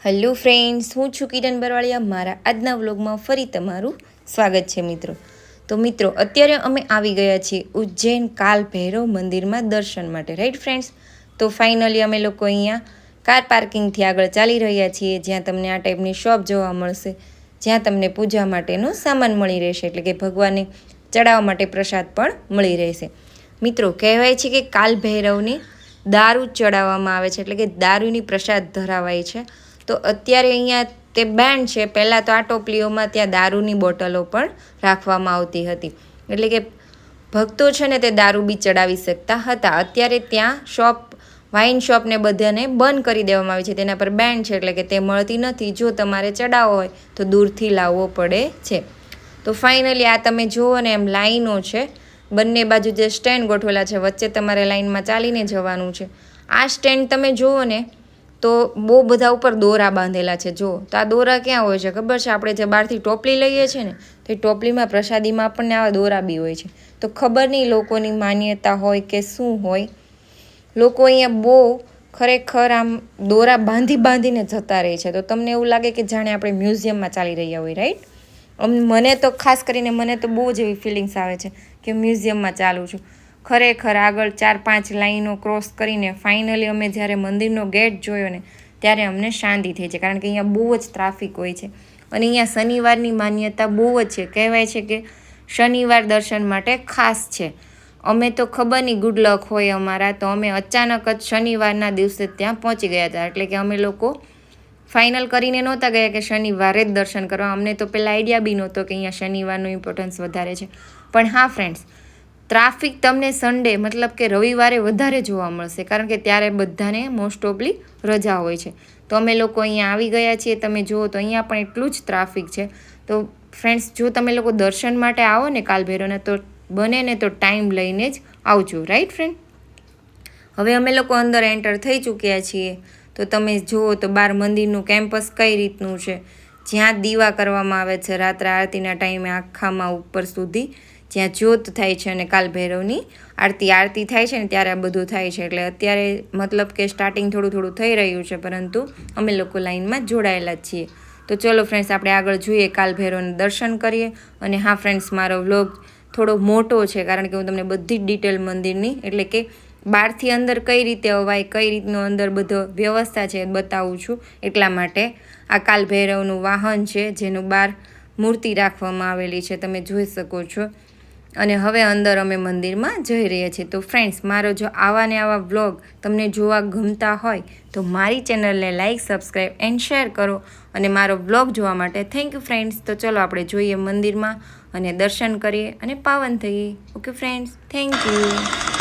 Hello friends, હું છું કિરણ બરવાળિયા. મારા આજના વ્લોગમાં ફરી તમારું સ્વાગત છે મિત્રો. તો મિત્રો, અત્યારે અમે આવી ગયા છીએ ઉજ્જૈન કાલ ભૈરવ મંદિરમાં દર્શન માટે, રાઈટ ફ્રેન્ડ્સ. તો ફાઇનલી અમે લોકો અહીંયા કાર પાર્કિંગથી આગળ ચાલી રહ્યા છીએ, જ્યાં તમને આ ટાઈપની શોપ જોવા મળશે, જ્યાં તમને પૂજા માટેનો સામાન મળી રહેશે, એટલે કે ભગવાનને ચડાવવા માટે પ્રસાદ પણ મળી રહેશે. મિત્રો, કહેવાય છે કે કાલ ભૈરવની દારૂ ચડાવવામાં આવે છે, એટલે કે દારૂની પ્રસાદ ધરાવાય છે. તો અત્યારે અહીંયા તે બેન્ડ છે. પહેલાં તો આ ટોપલીઓમાં ત્યાં દારૂની બોટલો પણ રાખવામાં આવતી હતી, એટલે કે ભક્તો છે ને તે દારૂ બી ચડાવી શકતા હતા. અત્યારે ત્યાં વાઇન શોપને બધાને બંધ કરી દેવામાં આવી છે. તેના પર બેન્ડ છે, એટલે કે તે મળતી નથી. જો તમારે ચડાવવો હોય તો દૂરથી લાવવો પડે છે. તો ફાઇનલી આ તમે જુઓ ને, એમ લાઈનો છે, બંને બાજુ જે સ્ટેન્ડ ગોઠવેલા છે, વચ્ચે તમારે લાઈનમાં ચાલીને જવાનું છે. આ સ્ટેન્ડ તમે જુઓ ને તો બહુ બધા ઉપર દોરા બાંધેલા છે. જો તો આ દોરા ક્યાં હોય છે ખબર છે? આપણે જે બહારથી ટોપલી લઈએ છીએ ને, તો એ ટોપલીમાં પ્રસાદીમાં આપણને આવા દોરા બી હોય છે. તો ખબર નહીં લોકોની માન્યતા હોય કે શું હોય, લોકો અહીંયા બહુ ખરેખર આમ દોરા બાંધીને જતા રહે છે. તો તમને એવું લાગે કે જાણે આપણે મ્યુઝિયમમાં ચાલી રહ્યા હોય, રાઈટ? મને તો ખાસ કરીને મને તો બહુ જ એવી ફિલિંગ્સ આવે છે કે મ્યુઝિયમમાં ચાલું છું. ખરેખર આગળ 4-5 લાઈનો ક્રોસ કરીને ફાઇનલી અમે જ્યારે મંદિરનો ગેટ જોયો ને, ત્યારે અમને શાંતિ થઈ છે. કારણ કે અહીંયા બહુ જ ટ્રાફિક હોય છે, અને અહીંયા શનિવારની માન્યતા બહુ જ છે. કહેવાય છે કે શનિવાર દર્શન માટે ખાસ છે. અમે તો ખબર નહીં ગુડ લક હોય અમારા, તો અમે અચાનક જ શનિવારના દિવસે ત્યાં પહોંચી ગયા હતા. એટલે કે અમે લોકો ફાઇનલ કરીને નહોતા ગયા કે શનિવારે જ દર્શન કરવા. અમને તો પહેલાં આઈડિયા બી નહોતો કે અહીંયા શનિવારનું ઇમ્પોર્ટન્સ વધારે છે. પણ હા ફ્રેન્ડ્સ, ટ્રાફિક તમને સન્ડે મતલબ કે રવિવારે વધારે જોવા મળશે, કારણ કે ત્યારે બધાને મોસ્ટ ઓફલી રજા હોય છે. તો અમે લોકો અહીંયા આવી ગયા છીએ. તમે જુઓ તો અહીંયા પણ એટલું જ ટ્રાફિક છે. તો ફ્રેન્ડ્સ, જો તમે લોકો દર્શન માટે આવો ને કાલ ભૈરવને, તો બને ને તો ટાઈમ લઈને જ આવજો, રાઈટ ફ્રેન્ડ? હવે અમે લોકો અંદર એન્ટર થઈ ચૂક્યા છીએ. તો તમે જુઓ તો બહાર મંદિરનું કેમ્પસ કઈ રીતનું છે, જ્યાં દીવા કરવામાં આવે છે રાત્રે આરતીના ટાઈમે, આખામાં ઉપર સુધી જ્યાં જ્યોત થાય છે, અને કાલ ભૈરવની આરતી થાય છે ને ત્યારે આ બધું થાય છે. એટલે અત્યારે મતલબ કે સ્ટાર્ટિંગ થોડું થઈ રહ્યું છે, પરંતુ અમે લોકો લાઈનમાં જોડાયેલા જ છીએ. તો ચલો ફ્રેન્ડ્સ, આપણે આગળ જોઈએ, કાલ ભૈરવને દર્શન કરીએ. અને હા ફ્રેન્ડ્સ, મારો વ્લોગ થોડો મોટો છે, કારણ કે હું તમને બધી જ ડિટેલ મંદિરની, એટલે કે બહારથી અંદર કઈ રીતે અવાય, કઈ રીતનું અંદર બધો વ્યવસ્થા છે બતાવું છું. એટલા માટે આ કાલ ભૈરવનું વાહન છે, જેનું બહાર મૂર્તિ રાખવામાં આવેલી છે, તમે જોઈ શકો છો. અને હવે અંદર અમે મંદિરમાં જઈ રહ્યા છીએ. તો ફ્રેન્ડ્સ, મારો જો આવા વ્લોગ તમને જોવા ગમતા હોય તો મારી ચેનલને લાઇક, સબસ્ક્રાઈબ એન્ડ શેર કરો. અને મારો વ્લોગ જોવા માટે થેન્ક યુ ફ્રેન્ડ્સ. તો ચલો આપણે જોઈએ મંદિરમાં અને દર્શન કરીએ અને પાવન થઈએ. Okay friends, thank you.